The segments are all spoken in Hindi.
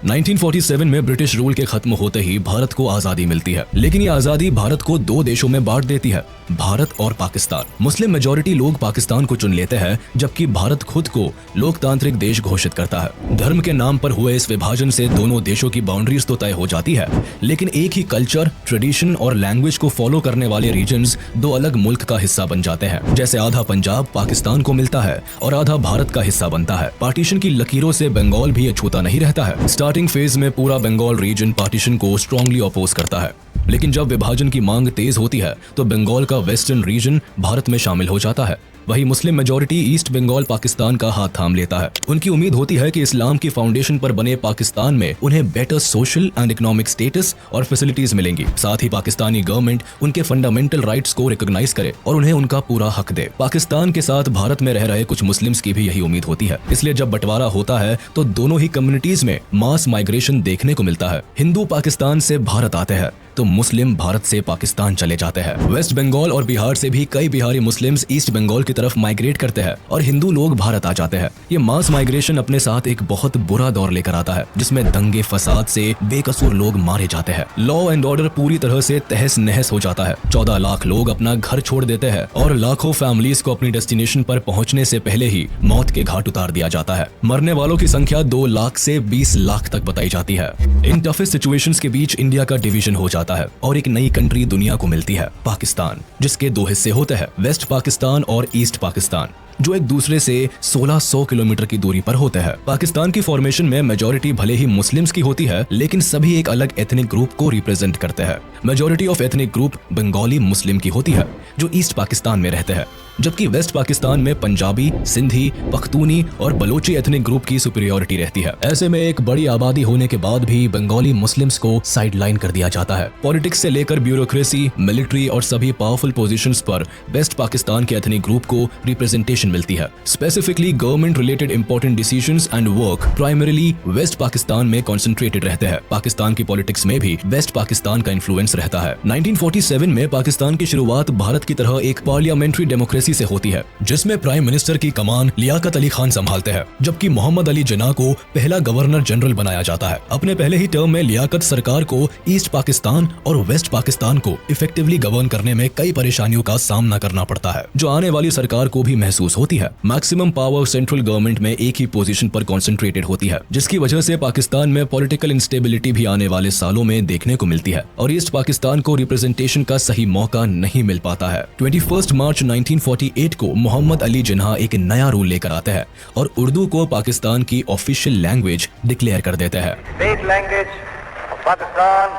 1947 में ब्रिटिश रूल के खत्म होते ही भारत को आजादी मिलती है, लेकिन ये आजादी भारत को दो देशों में बांट देती है, भारत और पाकिस्तान। मुस्लिम मेजॉरिटी लोग पाकिस्तान को चुन लेते हैं, जबकि भारत खुद को लोकतांत्रिक देश घोषित करता है। धर्म के नाम पर हुए इस विभाजन से दोनों देशों की बाउंड्रीज तो तय हो जाती है, लेकिन एक ही कल्चर, ट्रेडिशन और लैंग्वेज को फॉलो करने वाले रीजन्स दो अलग मुल्क का हिस्सा बन जाते हैं। जैसे आधा पंजाब पाकिस्तान को मिलता है और आधा भारत का हिस्सा बनता है। पार्टीशन की लकीरों से बंगाल भी अछूता नहीं रहता है। स्टार्टिंग फेज में पूरा बंगाल रीजन पार्टीशन को स्ट्रांगली अपोज करता है, लेकिन जब विभाजन की मांग तेज होती है तो बंगाल का वेस्टर्न रीजन भारत में शामिल हो जाता है। वही Muslim majority East Bengal Pakistan का हाथ थाम लेता है। उनकी उम्मीद होती है कि इस्लाम की फाउंडेशन पर बने पाकिस्तान में उन्हें better social and economic status और फैसिलिटीज मिलेंगी। साथ ही पाकिस्तानी गवर्नमेंट उनके फंडामेंटल राइट्स को रिकॉग्नाइज करे और उन्हें उनका पूरा हक दे। पाकिस्तान के साथ भारत में रह रहे कुछ मुस्लिम्स की भी यही उम्मीद होती है। इसलिए जब बंटवारा होता है तो दोनों ही कम्युनिटीज में मास माइग्रेशन देखने को मिलता है। हिंदू पाकिस्तान से भारत आते हैं तो मुस्लिम भारत से पाकिस्तान चले जाते हैं। वेस्ट बंगाल और बिहार से भी कई बिहारी मुस्लिम्स ईस्ट बंगाल की तरफ माइग्रेट करते हैं और हिंदू लोग भारत आ जाते हैं। ये मास माइग्रेशन अपने साथ एक बहुत बुरा दौर लेकर आता है, जिसमें दंगे फसाद से बेकसूर लोग मारे जाते हैं। लॉ एंड ऑर्डर पूरी तरह से तहस नहस हो जाता है। 14 लाख लोग अपना घर छोड़ देते हैं और लाखों फैमिलीज को अपनी डेस्टिनेशन पर पहुंचने से पहले ही मौत के घाट उतार दिया जाता है। मरने वालों की संख्या 2 लाख से 20 लाख तक बताई जाती है। इन टफेस्ट सिचुएशंस के बीच इंडिया का डिवीजन हो जाता है और एक नई कंट्री दुनिया को मिलती है, पाकिस्तान, जिसके 2 हिस्से होते हैं, वेस्ट पाकिस्तान और ईस्ट पाकिस्तान, जो एक दूसरे से 1600 किलोमीटर की दूरी पर होते हैं। पाकिस्तान की फॉर्मेशन में मेजॉरिटी भले ही मुस्लिम्स की होती है, लेकिन सभी एक अलग एथनिक ग्रुप को रिप्रेजेंट करते हैं। Majority of ethnic group Bengali Muslim की होती है, जो ईस्ट पाकिस्तान में रहते हैं, जबकि वेस्ट पाकिस्तान में पंजाबी, सिंधी, पख्तूनी और बलोची एथनिक ग्रुप की सुपीरियोरिटी रहती है। ऐसे में एक बड़ी आबादी होने के बाद भी बंगाली मुस्लिम्स को साइडलाइन कर दिया जाता है। पॉलिटिक्स से लेकर ब्यूरोक्रेसी, मिलिट्री और सभी पावरफुल पोजीशंस पर वेस्ट पाकिस्तान के एथनिक ग्रुप को रिप्रेजेंटेशन मिलती है। Specifically government related important decisions and work primarily West Pakistan में कॉन्सेंट्रेटेड रहते हैं। पाकिस्तान की पॉलिटिक्स में भी वेस्ट पाकिस्तान का इन्फ्लुएंस रहता है। 1947 में पाकिस्तान की शुरुआत भारत की तरह एक पार्लियामेंट्री डेमोक्रेसी से होती है, जिसमें प्राइम मिनिस्टर की कमान लियाकत अली खान संभालते हैं, जबकि मोहम्मद अली जिन्ना को पहला गवर्नर जनरल बनाया जाता है। अपने पहले ही टर्म में लियाकत सरकार को ईस्ट पाकिस्तान और वेस्ट पाकिस्तान को इफेक्टिवली गवर्न करने में कई परेशानियों का सामना करना पड़ता है, जो आने वाली सरकार को भी महसूस होती है। मैक्सिमम पावर सेंट्रल गवर्नमेंट में एक ही पोजीशन पर कॉन्सेंट्रेटेड होती है, जिसकी वजह से पाकिस्तान में पॉलिटिकल इंस्टेबिलिटी भी आने वाले सालों में देखने को मिलती है और ईस्ट पाकिस्तान को रिप्रेजेंटेशन का सही मौका नहीं मिल पाता है। 21 मार्च 1948 को मोहम्मद अली जिन्ना एक नया रूल लेकर आते हैं और उर्दू को पाकिस्तान की ऑफिशियल लैंग्वेज डिक्लेयर कर देते हैं। State language of Pakistan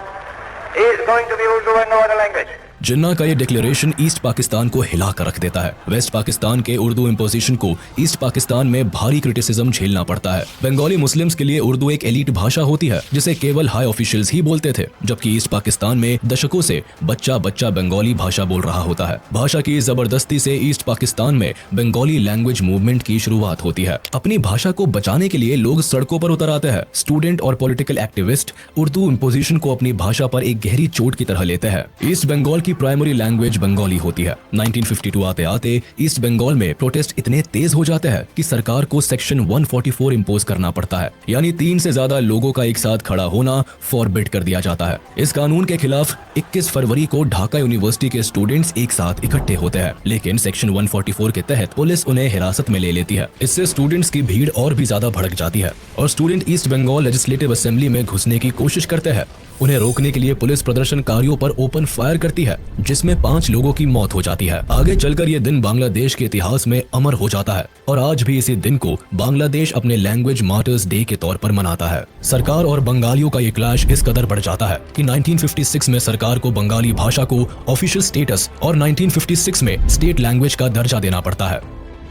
is going to be Urdu and no other language. जिन्ना का ये डिक्लेरेशन ईस्ट पाकिस्तान को हिला कर रख देता है। वेस्ट पाकिस्तान के उर्दू इम्पोजिशन को ईस्ट पाकिस्तान में भारी क्रिटिसिज्म झेलना पड़ता है। बंगाली मुस्लिम्स के लिए उर्दू एक एलीट भाषा होती है, जिसे केवल हाई ऑफिशियल्स ही बोलते थे, जबकि ईस्ट पाकिस्तान में दशकों से बच्चा बच्चा बंगाली भाषा बोल रहा होता है। भाषा की जबरदस्ती से ईस्ट पाकिस्तान में बंगाली लैंग्वेज मूवमेंट की शुरुआत होती है। अपनी भाषा को बचाने के लिए लोग सड़कों पर उतर आते हैं। स्टूडेंट और पॉलिटिकल एक्टिविस्ट उर्दू इम्पोजिशन को अपनी भाषा पर एक गहरी चोट की तरह लेते हैं। ईस्ट बंगाल की प्राइमरी लैंग्वेज बंगाली होती है। 1952 आते आते ईस्ट बंगाल में प्रोटेस्ट इतने तेज हो जाते हैं कि सरकार को सेक्शन 144 इम्पोज करना पड़ता है, यानी 3 से ज्यादा लोगों का एक साथ खड़ा होना फॉरबिड कर दिया जाता है। इस कानून के खिलाफ 21 फरवरी को ढाका यूनिवर्सिटी के स्टूडेंट्स एक साथ इकट्ठे होते हैं, लेकिन सेक्शन 144 के तहत पुलिस उन्हें हिरासत में ले लेती है। इससे स्टूडेंट्स की भीड़ और भी ज्यादा भड़क जाती है और student East Bengal legislative assembly में घुसने की कोशिश करते हैं। उन्हें रोकने के लिए पुलिस प्रदर्शनकारियों पर ओपन फायर करती है, जिसमें 5 लोगों की मौत हो जाती है। आगे चलकर ये दिन बांग्लादेश के इतिहास में अमर हो जाता है और आज भी इसी दिन को बांग्लादेश अपने लैंग्वेज मार्टर्स डे के तौर पर मनाता है। सरकार और बंगालियों का ये क्लैश इस कदर बढ़ जाता है कि 1956 में सरकार को बंगाली भाषा को ऑफिशियल स्टेटस और 1956 में स्टेट लैंग्वेज का दर्जा देना पड़ता है।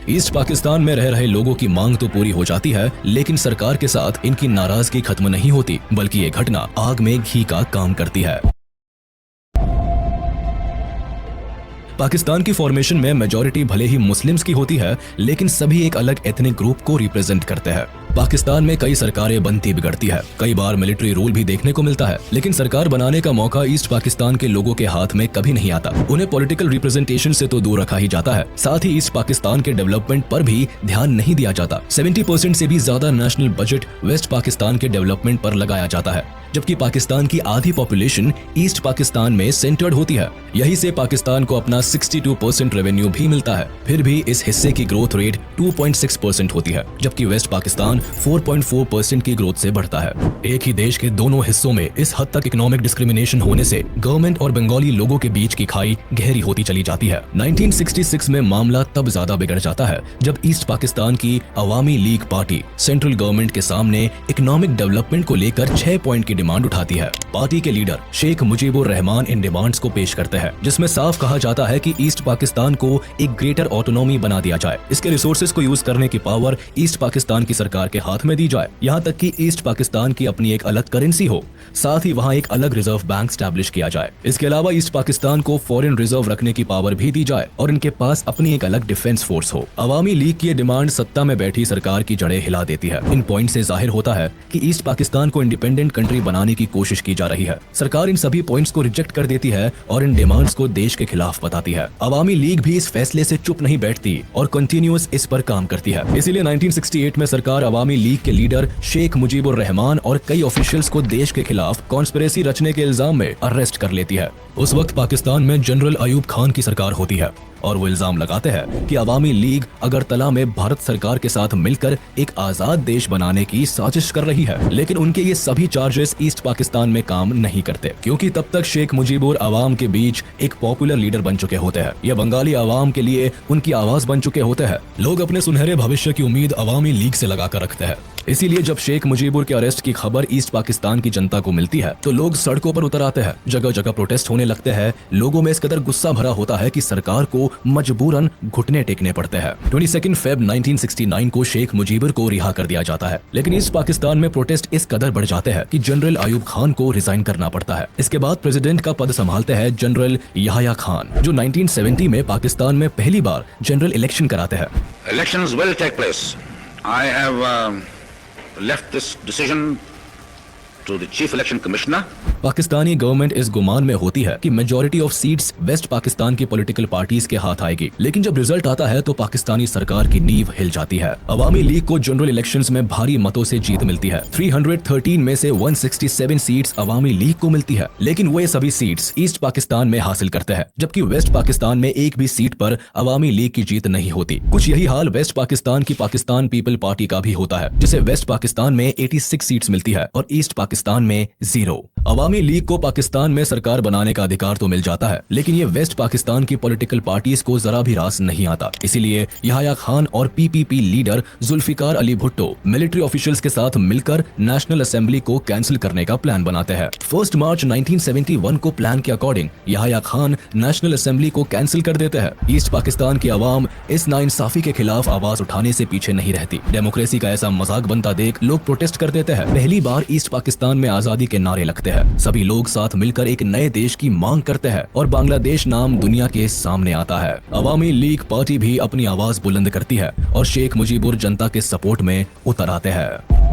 ईस्ट पाकिस्तान में रह रहे लोगों की मांग तो पूरी हो जाती है, लेकिन सरकार के साथ इनकी नाराजगी खत्म नहीं होती, बल्कि ये घटना आग में घी का काम करती है। पाकिस्तान की फॉर्मेशन में मेजॉरिटी भले ही मुस्लिम्स की होती है, लेकिन सभी एक अलग एथनिक ग्रुप को रिप्रेजेंट करते हैं। पाकिस्तान में कई सरकारें बनती बिगड़ती है, कई बार मिलिट्री रूल भी देखने को मिलता है, लेकिन सरकार बनाने का मौका ईस्ट पाकिस्तान के लोगों के हाथ में कभी नहीं आता। उन्हें पॉलिटिकल रिप्रेजेंटेशन से तो दूर रखा ही जाता है, साथ ही ईस्ट पाकिस्तान के डेवलपमेंट पर भी ध्यान नहीं दिया जाता। 70% से भी ज्यादा नेशनल बजट वेस्ट पाकिस्तान के डेवलपमेंट पर लगाया जाता है, जबकि पाकिस्तान की आधी पॉपुलेशन ईस्ट पाकिस्तान में सेंटर्ड होती है। यही से पाकिस्तान को अपना 62% रेवेन्यू भी मिलता है। फिर भी इस हिस्से की ग्रोथ रेट 2.6% होती है, जबकि वेस्ट पाकिस्तान 4.4% की ग्रोथ से बढ़ता है। एक ही देश के दोनों हिस्सों में इस हद तक इकोनॉमिक डिस्क्रिमिनेशन होने से गवर्नमेंट और बंगाली लोगों के बीच की खाई गहरी होती चली जाती है। 1966 में मामला तब ज्यादा बिगड़ जाता है जब ईस्ट पाकिस्तान की अवामी लीग पार्टी सेंट्रल गवर्नमेंट के सामने इकोनॉमिक डेवलपमेंट को लेकर 6 पॉइंट की डिमांड उठाती है। पार्टी के लीडर शेख मुजीबुर रहमान इन डिमांड्स को पेश करते हैं, जिसमें साफ कहा जाता है कि ईस्ट पाकिस्तान को एक ग्रेटर ऑटोनॉमी बना दिया जाए, इसके रिसोर्सेज को यूज करने की पावर ईस्ट पाकिस्तान की सरकार के हाथ में दी जाए, यहाँ तक कि ईस्ट पाकिस्तान की अपनी एक अलग करेंसी हो, साथ ही वहाँ एक अलग रिजर्व बैंक स्टैब्लिश किया जाए। इसके अलावा ईस्ट पाकिस्तान को फॉरेन रिजर्व रखने की पावर भी दी जाए और इनके पास अपनी एक अलग डिफेंस फोर्स हो। अवामी लीग की डिमांड सत्ता में बैठी सरकार की जड़ें हिला देती है। इन पॉइंट से जाहिर होता है कि ईस्ट पाकिस्तान को इंडिपेंडेंट कंट्री बनाने की कोशिश की जा रही है। सरकार इन सभी पॉइंट्स को रिजेक्ट कर देती है और इन डिमांड्स को देश के खिलाफ बताती है। अवामी लीग भी इस फैसले से चुप नहीं बैठती और कंटिन्यूअस इस पर काम करती है। इसीलिए 1968 में सरकार अवामी लीग के लीडर शेख मुजीबुर रहमान और कई ऑफिशियल्स को देश के खिलाफ कॉन्स्पिरेसी रचने के इल्जाम में अरेस्ट कर लेती है। उस वक्त पाकिस्तान में जनरल अयूब खान की सरकार होती है और वो इल्जाम लगाते हैं कि अवामी लीग अगरतला में भारत सरकार के साथ मिलकर एक आजाद देश बनाने की साजिश कर रही है। लेकिन उनके ये सभी चार्जेस ईस्ट पाकिस्तान में काम नहीं करते, क्योंकि तब तक शेख मुजीबुर अवाम के बीच एक पॉपुलर लीडर बन चुके होते हैं। ये बंगाली अवाम के लिए उनकी आवाज बन चुके होते हैं। लोग अपने सुनहरे भविष्य की उम्मीद अवामी लीग से लगाकर रखते हैं। इसीलिए जब शेख मुजीबुर के अरेस्ट की खबर ईस्ट पाकिस्तान की जनता को मिलती है तो लोग सड़कों पर उतर आते हैं, जगह जगह प्रोटेस्ट होने लगते हैं। लोगों में इस कदर गुस्सा भरा होता है कि सरकार को मजबूरन घुटने टेकने पड़ते हैं। 22 फेब 1969 को शेख मुजीबुर को रिहा कर दिया जाता है, लेकिन ईस्ट पाकिस्तान में प्रोटेस्ट इस कदर बढ़ जाते हैं कि जनरल अयूब खान को रिजाइन करना पड़ता है। इसके बाद प्रेसिडेंट का पद संभालते हैं जनरल याहया खान, जो 1970 में पाकिस्तान में पहली बार जनरल इलेक्शन कराते हैं। Elections will take place. I have left this decision to the Chief Election Commissioner. Pakistani government इस गुमान में होती है कि majority of seats West Pakistan की पॉलिटिकल पार्टीज के हाथ आएगी, लेकिन जब रिजल्ट आता है तो पाकिस्तानी सरकार की नींव हिल जाती है। अवामी लीग को जनरल इलेक्शंस में भारी मतों से जीत मिलती है। 313 में से 167 सीट्स अवामी लीग को मिलती है, लेकिन वो ये सभी सीट्स ईस्ट पाकिस्तान में हासिल करते हैं, जबकि वेस्ट पाकिस्तान में एक भी सीट पर अवामी लीग की जीत नहीं होती। कुछ यही हाल वेस्ट पाकिस्तान की पाकिस्तान पीपल पार्टी का भी होता है, जिसे वेस्ट पाकिस्तान में 86 सीट्स मिलती है और ईस्ट पाकिस्तान में 0। अवामी लीग को पाकिस्तान में सरकार बनाने का अधिकार तो मिल जाता है, लेकिन ये वेस्ट पाकिस्तान की पॉलिटिकल पार्टीज को जरा भी रास नहीं आता। इसीलिए याहया खान और PPP leader Zulfikar Ali Bhutto military officials के साथ मिलकर नेशनल असेंबली को कैंसिल करने का प्लान बनाते हैं। 1 मार्च 1971 को प्लान के according Yahya Khan national assembly को कैंसिल कर देते हैं। ईस्ट पाकिस्तान की आवाम इस नाइंसाफी के खिलाफ आवाज उठाने से पीछे नहीं रहती। डेमोक्रेसी का ऐसा मजाक बनता देख लोग प्रोटेस्ट कर देते हैं। पहली बार ईस्ट पाकिस्तान में आजादी के नारे लगते हैं। सभी लोग साथ मिलकर एक नए देश की मांग करते हैं और बांग्लादेश नाम दुनिया के सामने आता है। अवामी लीग पार्टी भी अपनी आवाज बुलंद करती है और शेख मुजीबुर जनता के सपोर्ट में उतर आते हैं।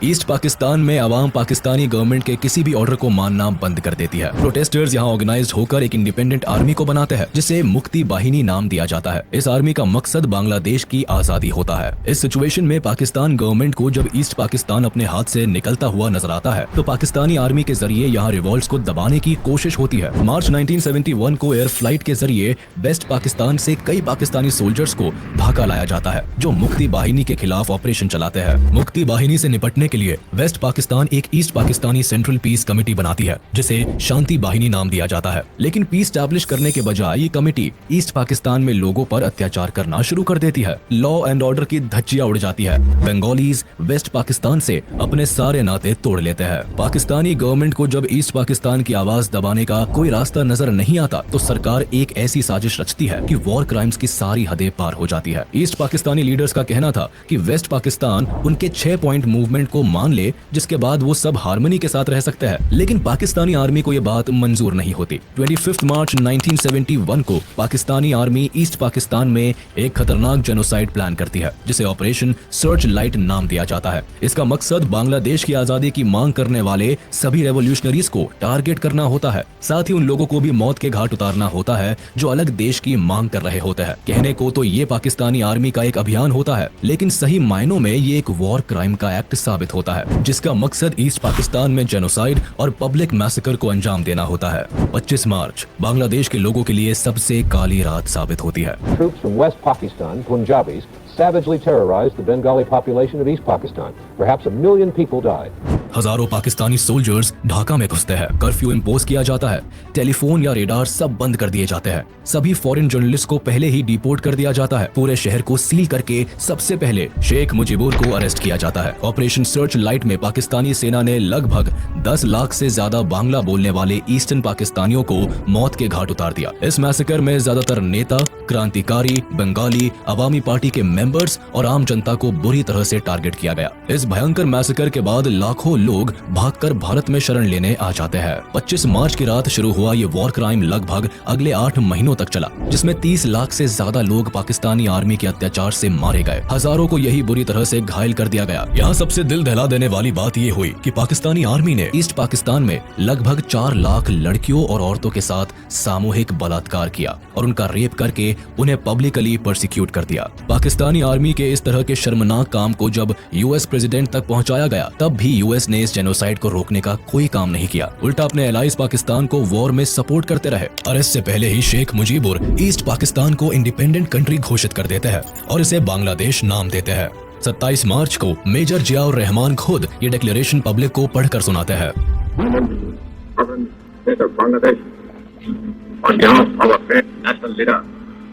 ईस्ट पाकिस्तान में अवाम पाकिस्तानी गवर्नमेंट के किसी भी ऑर्डर को मानना बंद कर देती है। प्रोटेस्टर्स यहाँ ऑर्गेनाइज्ड होकर एक इंडिपेंडेंट आर्मी को बनाते हैं, जिसे मुक्ति बाहिनी नाम दिया जाता है। इस आर्मी का मकसद बांग्लादेश की आजादी होता है। इस सिचुएशन में पाकिस्तान गवर्नमेंट को जब ईस्ट पाकिस्तान अपने हाथ से निकलता हुआ नजर आता है तो पाकिस्तानी आर्मी के जरिए यहाँ रिवॉल्ट्स को दबाने की कोशिश होती है। मार्च 1971 को एयर फ्लाइट के जरिए वेस्ट पाकिस्तान से कई पाकिस्तानी सोल्जर्स को ढाका लाया जाता है, जो मुक्ति बाहिनी के खिलाफ ऑपरेशन चलाते हैं। मुक्ति बाहिनी से निपटने के लिए वेस्ट पाकिस्तान एक east Pakistani central peace committee बनाती है, जिसे शांति बाहिनी नाम दिया जाता है। लेकिन पीस स्टैब्लिश करने के बजाय ये कमेटी ईस्ट पाकिस्तान में लोगों पर अत्याचार करना शुरू कर देती है। लॉ एंड ऑर्डर की धज्जियां उड़ जाती है। बंगालीज वेस्ट पाकिस्तान से अपने सारे नाते तोड़ लेते हैं। पाकिस्तानी गवर्नमेंट को जब ईस्ट पाकिस्तान की आवाज दबाने का कोई रास्ता नजर नहीं आता तो सरकार एक ऐसी साजिश रचती है कि वॉर क्राइम्स की सारी हदें पार हो जाती है। ईस्ट पाकिस्तानी लीडर्स का कहना था कि वेस्ट पाकिस्तान उनके 6 पॉइंट मूवमेंट को को मान ले, जिसके बाद वो सब हार्मनी के साथ रह सकते हैं। लेकिन पाकिस्तानी आर्मी को ये बात मंजूर नहीं होती। 25 मार्च 1971 को पाकिस्तानी आर्मी ईस्ट पाकिस्तान में एक खतरनाक जेनोसाइड प्लान करती है, जिसे ऑपरेशन सर्च लाइट नाम दिया जाता है। इसका मकसद बांग्लादेश की आजादी की मांग करने वाले सभी रेवोल्यूशनरीज को टारगेट करना होता है। साथ ही उन लोगों को भी मौत के घाट उतारना होता है जो अलग देश की मांग कर रहे होते हैं। कहने को तो ये पाकिस्तानी आर्मी का एक अभियान होता है, लेकिन सही मायनों में ये एक वॉर क्राइम का एक्ट साबित होता है, जिसका मकसद ईस्ट पाकिस्तान में जेनोसाइड और पब्लिक मैसेकर को अंजाम देना होता है। 25 मार्च बांग्लादेश के लोगों के लिए सबसे काली रात साबित होती है। Troops from West Pakistan, Punjabis, savagely terrorized the Bengali population of East Pakistan. Perhaps 1 million people died. हजारों पाकिस्तानी सोल्जर्स ढाका में घुसते हैं। कर्फ्यू इम्पोज किया जाता है। टेलीफोन या रेडार सब बंद कर दिए जाते हैं। सभी फॉरेन जर्नलिस्ट को पहले ही डिपोर्ट कर दिया जाता है। पूरे शहर को सील करके सबसे पहले शेख मुजीबुर को अरेस्ट किया जाता है। ऑपरेशन सर्च लाइट में पाकिस्तानी सेना ने लगभग 10 लाख से ज्यादा बांग्ला बोलने वाले ईस्टर्न पाकिस्तानियों को मौत के घाट उतार दिया। इस मैसेकर में ज्यादातर नेता, क्रांतिकारी, बंगाली, अवामी पार्टी के मेंबर्स और आम जनता को बुरी तरह से टारगेट किया गया। इस भयंकर मैसेकर के बाद लाखों लोग भागकर भारत में शरण लेने आ जाते हैं। 25 मार्च की रात शुरू हुआ ये वॉर क्राइम लगभग अगले 8 महीनों तक चला, जिसमें 30 लाख से ज्यादा लोग पाकिस्तानी आर्मी के अत्याचार से मारे गए। हजारों को यही बुरी तरह से घायल कर दिया गया। यहाँ सबसे दिल दहला देने वाली बात ये हुई कि पाकिस्तानी आर्मी ने ईस्ट पाकिस्तान में लगभग 4 लाख लड़कियों और औरतों के साथ सामूहिक बलात्कार किया और उनका रेप करके उन्हें पब्लिकली परसिक्यूट कर दिया। पाकिस्तानी आर्मी के इस तरह के शर्मनाक काम को जब यूएस प्रेसिडेंट तक पहुंचाया गया, तब भी यूएस ने इस जेनोसाइड को रोकने का कोई काम नहीं किया। उल्टा अपने एलाइज पाकिस्तान को वॉर में सपोर्ट करते रहे। और इससे पहले ही शेख मुजीबुर ईस्ट पाकिस्तान को इंडिपेंडेंट कंट्री घोषित कर देते हैं और इसे बांग्लादेश नाम देते हैं। 27 मार्च को मेजर जियाउर रहमान खुद ये डिक्लेरेशन पब्लिक को पढ़कर सुनाते हैं।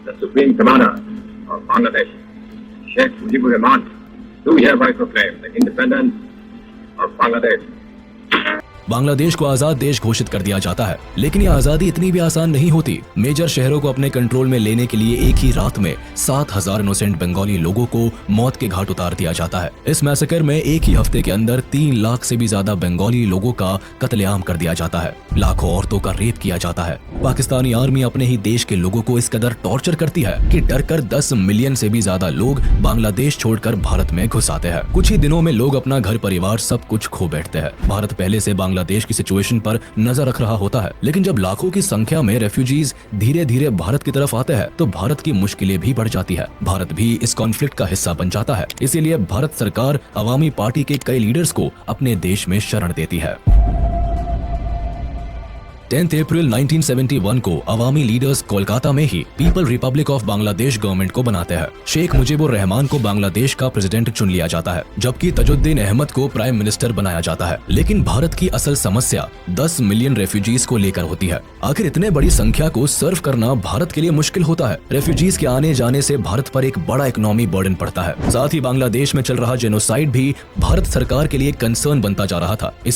The Supreme Commander of Bangladesh, Sheikh Mujibur Rahman, do hereby proclaim the independence of Bangladesh. Bangladesh को आजाद देश घोषित कर दिया जाता है, लेकिन ये आजादी इतनी भी आसान नहीं होती। मेजर शहरों को अपने कंट्रोल में लेने के लिए एक ही रात में 7000 इनोसेंट बंगाली लोगों को मौत के घाट उतार दिया जाता है। इस मैसेकर में एक ही हफ्ते के अंदर 3 लाख से भी ज्यादा बंगाली लोगों का कत्लेआम कर दिया जाता है। लाखों औरतों का रेप किया जाता है। पाकिस्तानी आर्मी अपने ही देश के लोगों को इस कदर टॉर्चर करती है कि डरकर 10 मिलियन से भी ज्यादा लोग बांग्लादेश छोड़कर भारत में घुस आते हैं। कुछ ही दिनों में लोग अपना घर परिवार सब कुछ खो बैठते हैं। भारत पहले से बांग्लादेश की सिचुएशन पर नजर रख रहा होता है, लेकिन जब लाखों की संख्या में रेफ्यूजीज धीरे धीरे भारत की तरफ आते हैं, तो भारत की मुश्किलें भी बढ़ जाती है। भारत भी इस कॉन्फ्लिक्ट का हिस्सा बन जाता है। इसीलिए भारत सरकार अवामी पार्टी के कई लीडर्स को अपने देश में शरण देती है। 10 अप्रैल 1971 को अवामी लीडर्स कोलकाता में ही people republic of Bangladesh government को बनाते हैं। शेख मुजीबुर रहमान को बांग्लादेश का प्रेसिडेंट चुन लिया जाता है, जबकि तजुद्दीन अहमद को प्राइम मिनिस्टर बनाया जाता है। लेकिन भारत की असल समस्या 10 मिलियन रेफ्यूजीज को लेकर होती है। आखिर इतने बड़ी संख्या को सर्व करना भारत के लिए मुश्किल होता है। रेफ्यूजीज के आने जाने से भारत पर एक बड़ा इकोनॉमी बर्डन पड़ता है। साथ ही बांग्लादेश में चल रहा जेनोसाइड भी भारत सरकार के लिए कंसर्न बनता जा रहा था।